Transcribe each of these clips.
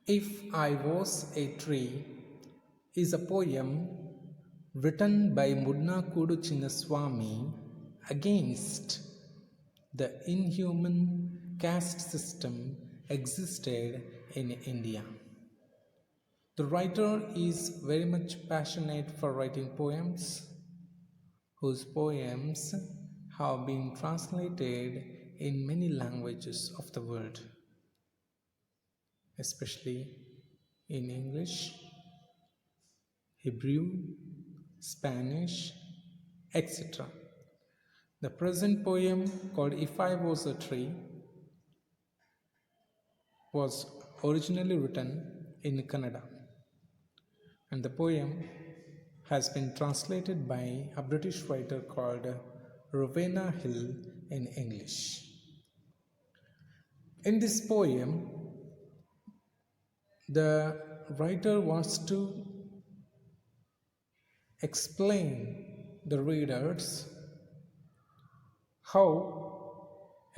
If I Was a Tree is a poem written by Mudnakudu Chinnaswamy against the inhuman caste system existed in India. The writer is very much passionate for writing poems, whose poems have been translated in many languages of the world, especially in English, Hebrew, Spanish, etc. The present poem, called If I Was a Tree, was originally written in Kannada, and the poem has been translated by a British writer called Rowena Hill in English. In this poem, the writer wants to explain the readers how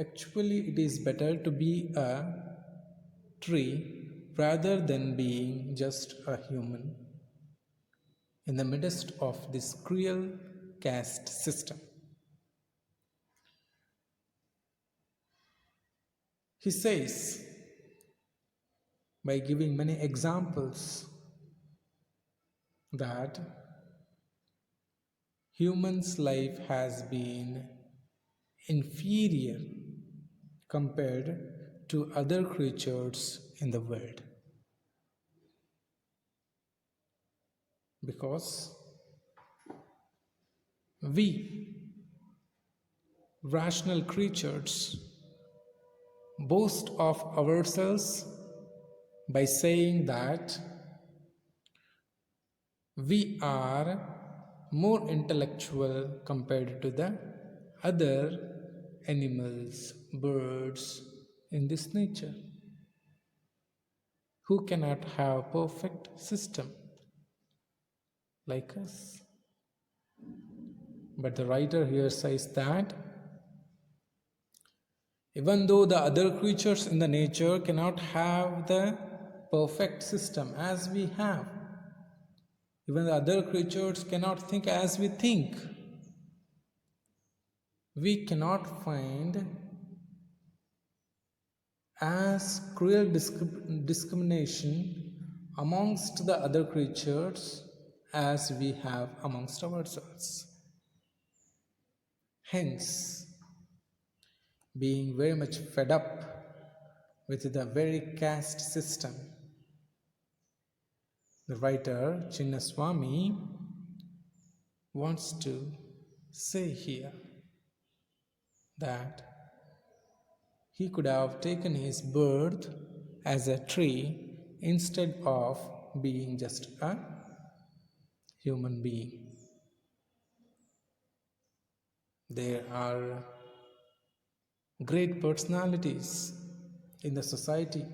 actually it is better to be a tree rather than being just a human in the midst of this cruel caste system. He says, by giving many examples, that humans' life has been inferior compared to other creatures in the world, because we rational creatures boast of ourselves by saying that we are more intellectual compared to the other animals, birds in this nature, who cannot have perfect system like us. But the writer here says that even though the other creatures in the nature cannot have the perfect system as we have, even the other creatures cannot think as we think, we cannot find as cruel discrimination amongst the other creatures as we have amongst ourselves. Hence, being very much fed up with the very caste system, the writer Chinnaswamy wants to say here that he could have taken his birth as a tree instead of being just a human being. There are great personalities in the society,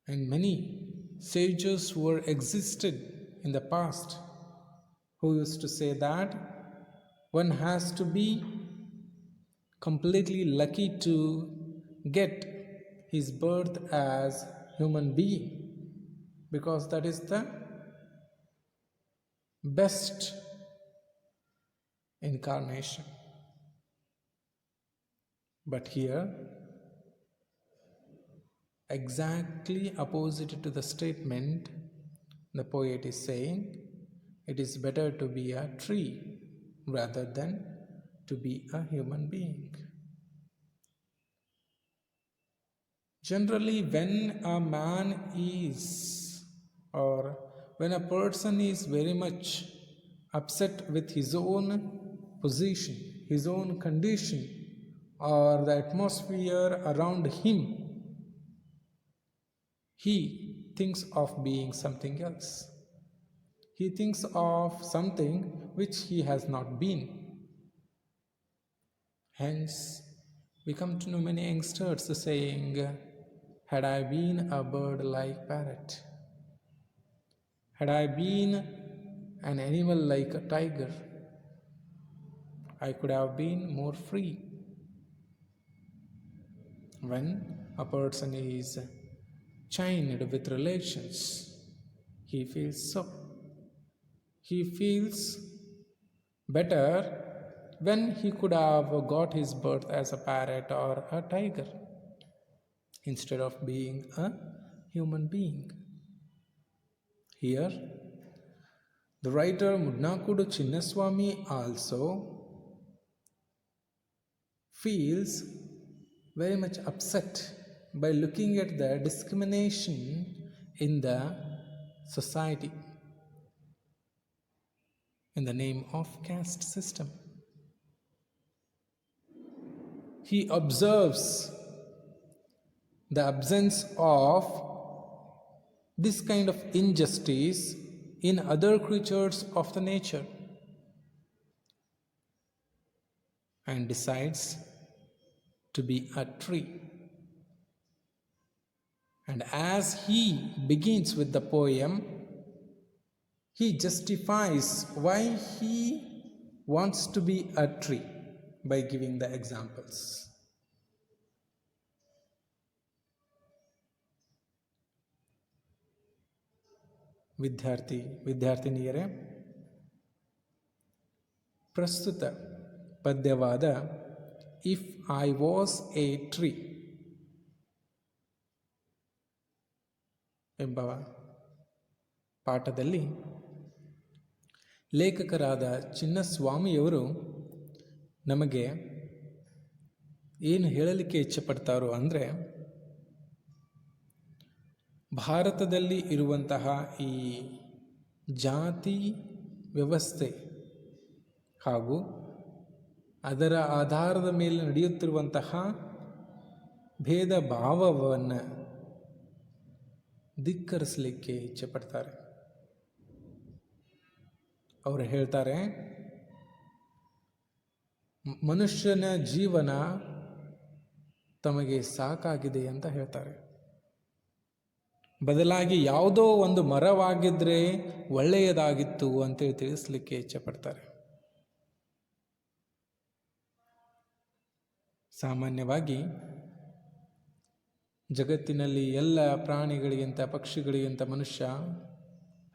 and many sages who were existed in the past who used to say that one has to be completely lucky to get his birth as human being, because that is the best incarnation. But here, exactly opposite to the statement, the poet is saying it is better to be a tree rather than to be a human being. Generally, when a man is, or when a person is very much upset with his own position, his own condition, or the atmosphere around him, he thinks of being something else. He thinks of something which he has not been. Hence, we come to know many youngsters saying, had I been a bird like parrot, had I been an animal like a tiger, I could have been more free. When a person is chained with relations, he feels so. He feels better when he could have got his birth as a parrot or a tiger instead of being a human being. Here, the writer Mudnakudu Chinnaswamy also feels very much upset by looking at the discrimination in the society in the name of caste system. He observes the absence of this kind of injustice in other creatures of the nature and decides to be a tree. And as he begins with the poem, he justifies why he wants to be a tree by giving the examples. ವಿದ್ಯಾರ್ಥಿನಿಯರೇ, ಪ್ರಸ್ತುತ ಪದ್ಯವಾದ if I was a tree ಎಂಬ ಪಾಠದಲ್ಲಿ ಲೇಖಕರಾದ ಚಿನ್ನಸ್ವಾಮಿಯವರು ನಮಗೆ ಏನು ಹೇಳಲಿಕ್ಕೆ ಇಚ್ಛೆಪಡ್ತಾರೋ ಅಂದರೆ, ಭಾರತದಲ್ಲಿ ಇರುವಂತಹ ಈ ಜಾತಿ ವ್ಯವಸ್ಥೆ ಹಾಗೂ ಅದರ ಆಧಾರದ ಮೇಲೆ ನಡೆಯುತ್ತಿರುವಂತಹ ಭೇದ ಭಾವವನ್ನು ಧಿಕ್ಕರಿಸಲಿಕ್ಕೆ ಇಚ್ಛೆಪಡ್ತಾರೆ. ಅವರು ಹೇಳ್ತಾರೆ, ಮನುಷ್ಯನ ಜೀವನ ತಮಗೆ ಸಾಕಾಗಿದೆ ಅಂತ ಹೇಳ್ತಾರೆ. ಬದಲಾಗಿ ಯಾವುದೋ ಒಂದು ಮರವಾಗಿದ್ದರೆ ಒಳ್ಳೆಯದಾಗಿತ್ತು ಅಂತೇಳಿ ತಿಳಿಸ್ಲಿಕ್ಕೆ ಇಚ್ಛೆಪಡ್ತಾರೆ. ಸಾಮಾನ್ಯವಾಗಿ ಜಗತ್ತಿನಲ್ಲಿ ಎಲ್ಲ ಪ್ರಾಣಿಗಳಿಗಿಂತ ಪಕ್ಷಿಗಳಿಗಿಂತ ಮನುಷ್ಯ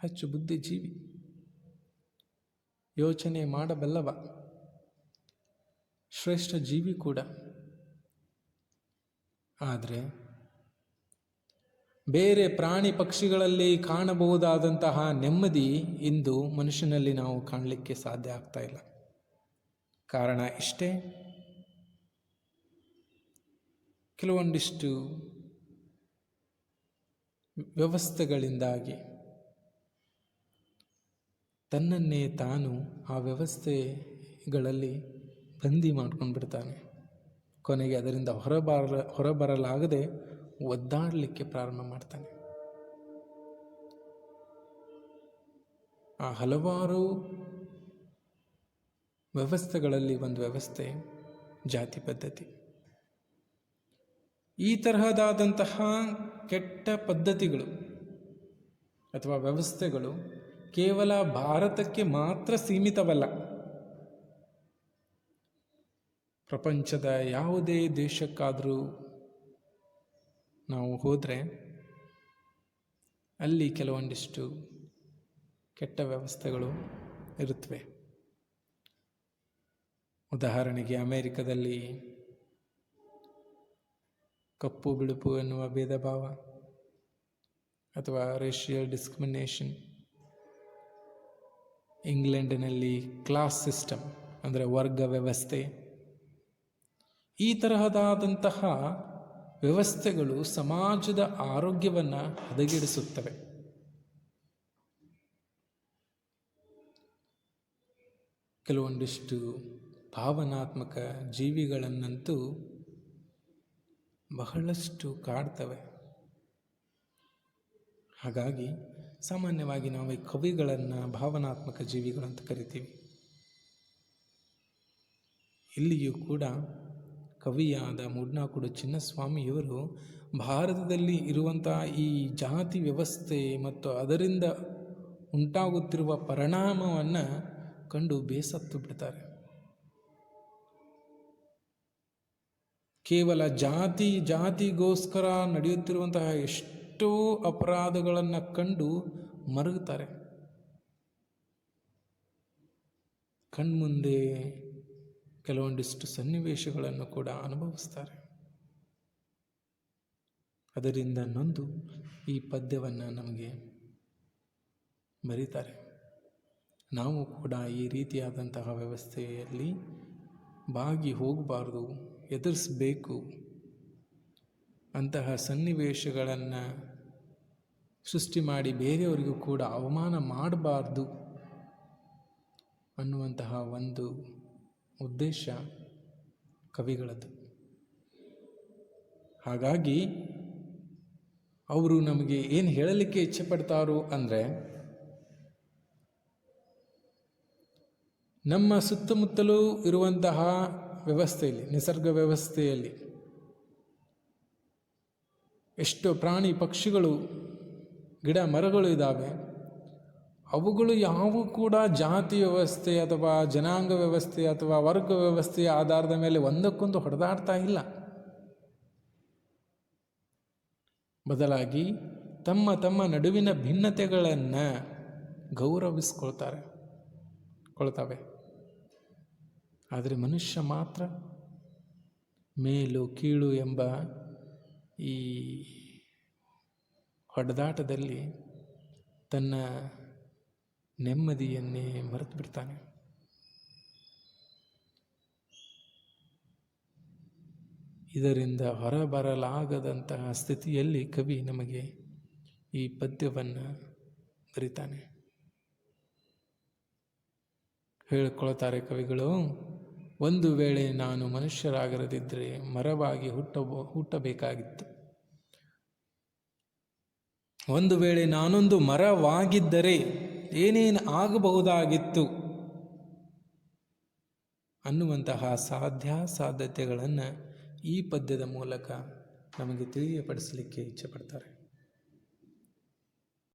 ಹೆಚ್ಚು ಬುದ್ಧಿಜೀವಿ, ಯೋಚನೆ ಮಾಡಬಲ್ಲವ, ಶ್ರೇಷ್ಠ ಜೀವಿ ಕೂಡ. ಆದರೆ ಬೇರೆ ಪ್ರಾಣಿ ಪಕ್ಷಿಗಳಲ್ಲಿ ಕಾಣಬಹುದಾದಂತಹ ನೆಮ್ಮದಿ ಇಂದು ಮನುಷ್ಯನಲ್ಲಿ ನಾವು ಕಾಣಲಿಕ್ಕೆ ಸಾಧ್ಯ ಆಗ್ತಾ ಇಲ್ಲ. ಕಾರಣ ಇಷ್ಟೇ, ಕೆಲವೊಂದಿಷ್ಟು ವ್ಯವಸ್ಥೆಗಳಿಂದಾಗಿ ತನ್ನನ್ನೇ ತಾನು ಆ ವ್ಯವಸ್ಥೆಗಳಲ್ಲಿ ಬಂದಿ ಮಾಡ್ಕೊಂಡು ಬಿಡ್ತಾನೆ. ಕೊನೆಗೆ ಅದರಿಂದ ಹೊರಬರಲಾಗದೆ ಒದ್ದಾಡಲಿಕ್ಕೆ ಪ್ರಾರಂಭ ಮಾಡ್ತಾನೆ. ಆ ಹಲವಾರು ವ್ಯವಸ್ಥೆಗಳಲ್ಲಿ ಒಂದು ವ್ಯವಸ್ಥೆ ಜಾತಿ ಪದ್ಧತಿ. ಈ ತರಹದಾದಂತಹ ಕೆಟ್ಟ ಪದ್ಧತಿಗಳು ಅಥವಾ ವ್ಯವಸ್ಥೆಗಳು ಕೇವಲ ಭಾರತಕ್ಕೆ ಮಾತ್ರ ಸೀಮಿತವಲ್ಲ. ಪ್ರಪಂಚದ ಯಾವುದೇ ದೇಶಕ್ಕಾದರೂ ನಾವು ಹೋದರೆ ಅಲ್ಲಿ ಕೆಲವೊಂದಿಷ್ಟು ಕೆಟ್ಟ ವ್ಯವಸ್ಥೆಗಳು ಇರುತ್ತವೆ. ಉದಾಹರಣೆಗೆ ಅಮೆರಿಕದಲ್ಲಿ ಕಪ್ಪು ಬಿಳುಪು ಎನ್ನುವ ಭೇದ ಭಾವ ಅಥವಾ ರೇಷಿಯಲ್ ಡಿಸ್ಕ್ರಿಮಿನೇಷನ್, ಇಂಗ್ಲೆಂಡಿನಲ್ಲಿ ಕ್ಲಾಸ್ ಸಿಸ್ಟಮ್ ಅಂದರೆ ವರ್ಗ ವ್ಯವಸ್ಥೆ, ಈ ತರಹದಾದಂತಹ ವ್ಯವಸ್ಥೆಗಳು ಸಮಾಜದ ಆರೋಗ್ಯವನ್ನು ಹದಗೆಡಿಸುತ್ತವೆ. ಕೆಲವೊಂದಿಷ್ಟು ಭಾವನಾತ್ಮಕ ಜೀವಿಗಳನ್ನಂತೂ ಬಹಳಷ್ಟು ಕಾಡ್ತವೆ. ಹಾಗಾಗಿ ಸಾಮಾನ್ಯವಾಗಿ ನಾವು ಈ ಕವಿಗಳನ್ನು ಭಾವನಾತ್ಮಕ ಜೀವಿಗಳಂತ ಕರಿತೀವಿ. ಇಲ್ಲಿಯೂ ಕೂಡ ಕವಿಯಾದ ಮುಡ್ನಾಕುಡು ಚಿನ್ನಸ್ವಾಮಿಯವರು ಭಾರತದಲ್ಲಿ ಇರುವಂತಹ ಈ ಜಾತಿ ವ್ಯವಸ್ಥೆ ಮತ್ತು ಅದರಿಂದ ಉಂಟಾಗುತ್ತಿರುವ ಪರಿಣಾಮವನ್ನು ಕಂಡು ಬೇಸತ್ತು ಬಿಡ್ತಾರೆ. ಕೇವಲ ಜಾತಿಗೋಸ್ಕರ ನಡೆಯುತ್ತಿರುವಂತಹ ಎಷ್ಟೋ ಅಪರಾಧಗಳನ್ನು ಕಂಡು ಮರುಗುತ್ತಾರೆ. ಕಣ್ಮುಂದೆ ಕೆಲವೊಂದಿಷ್ಟು ಸನ್ನಿವೇಶಗಳನ್ನು ಕೂಡ ಅನುಭವಿಸ್ತಾರೆ. ಅದರಿಂದ ನೊಂದು ಈ ಪದ್ಯವನ್ನು ನಮಗೆ ಬರೀತಾರೆ. ನಾವು ಕೂಡ ಈ ರೀತಿಯಾದಂತಹ ವ್ಯವಸ್ಥೆಯಲ್ಲಿ ಬಾಗಿ ಹೋಗಬಾರ್ದು, ಎದುರಿಸಬೇಕು. ಅಂತಹ ಸನ್ನಿವೇಶಗಳನ್ನು ಸೃಷ್ಟಿ ಮಾಡಿ ಬೇರೆಯವರಿಗೂ ಕೂಡ ಅವಮಾನ ಮಾಡಬಾರ್ದು ಅನ್ನುವಂತಹ ಒಂದು ಉದ್ದೇಶ ಕವಿಗಳದ್ದು. ಹಾಗಾಗಿ ಅವರು ನಮಗೆ ಏನು ಹೇಳಲಿಕ್ಕೆ ಇಚ್ಛೆ ಪಡ್ತಾರೋ ಅಂದರೆ, ನಮ್ಮ ಸುತ್ತಮುತ್ತಲೂ ಇರುವಂತಹ ವ್ಯವಸ್ಥೆಯಲ್ಲಿ, ನಿಸರ್ಗ ವ್ಯವಸ್ಥೆಯಲ್ಲಿ ಎಷ್ಟೋ ಪ್ರಾಣಿ ಪಕ್ಷಿಗಳು, ಗಿಡ ಮರಗಳು ಇದ್ದಾವೆ. ಅವುಗಳು ಯಾವೂ ಕೂಡ ಜಾತಿ ವ್ಯವಸ್ಥೆ ಅಥವಾ ಜನಾಂಗ ವ್ಯವಸ್ಥೆ ಅಥವಾ ವರ್ಗ ವ್ಯವಸ್ಥೆಯ ಆಧಾರದ ಮೇಲೆ ಒಂದಕ್ಕೊಂದು ಹೊಡೆದಾಡ್ತಾ ಇಲ್ಲ. ಬದಲಾಗಿ ತಮ್ಮ ತಮ್ಮ ನಡುವಿನ ಭಿನ್ನತೆಗಳನ್ನು ಗೌರವಿಸ್ಕೊಳ್ತವೆ. ಆದರೆ ಮನುಷ್ಯ ಮಾತ್ರ ಮೇಲು ಕೀಳು ಎಂಬ ಈ ಹೊಡೆದಾಟದಲ್ಲಿ ತನ್ನ ನೆಮ್ಮದಿಯನ್ನೇ ಮರೆತು ಬಿಡ್ತಾನೆ. ಇದರಿಂದ ಹೊರಬರಲಾಗದಂತಹ ಸ್ಥಿತಿಯಲ್ಲಿ ಕವಿ ನಮಗೆ ಈ ಪದ್ಯವನ್ನು ಬರೀತಾನೆ. ಹೇಳಿಕೊಳ್ತಾರೆ ಕವಿಗಳು, ಒಂದು ವೇಳೆ ನಾನು ಮನುಷ್ಯರಾಗಿರದಿದ್ದರೆ ಮರವಾಗಿ ಹುಟ್ಟಬೇಕಾಗಿತ್ತು. ಒಂದು ವೇಳೆ ನಾನೊಂದು ಮರವಾಗಿದ್ದರೆ ಏನೇನು ಆಗಬಹುದಾಗಿತ್ತು ಅನ್ನುವಂತಹ ಸಾಧ್ಯತೆಗಳನ್ನು ಈ ಪದ್ಯದ ಮೂಲಕ ನಮಗೆ ತಿಳಿಯಪಡಿಸಲಿಕ್ಕೆ ಇಚ್ಛೆಪಡ್ತಾರೆ.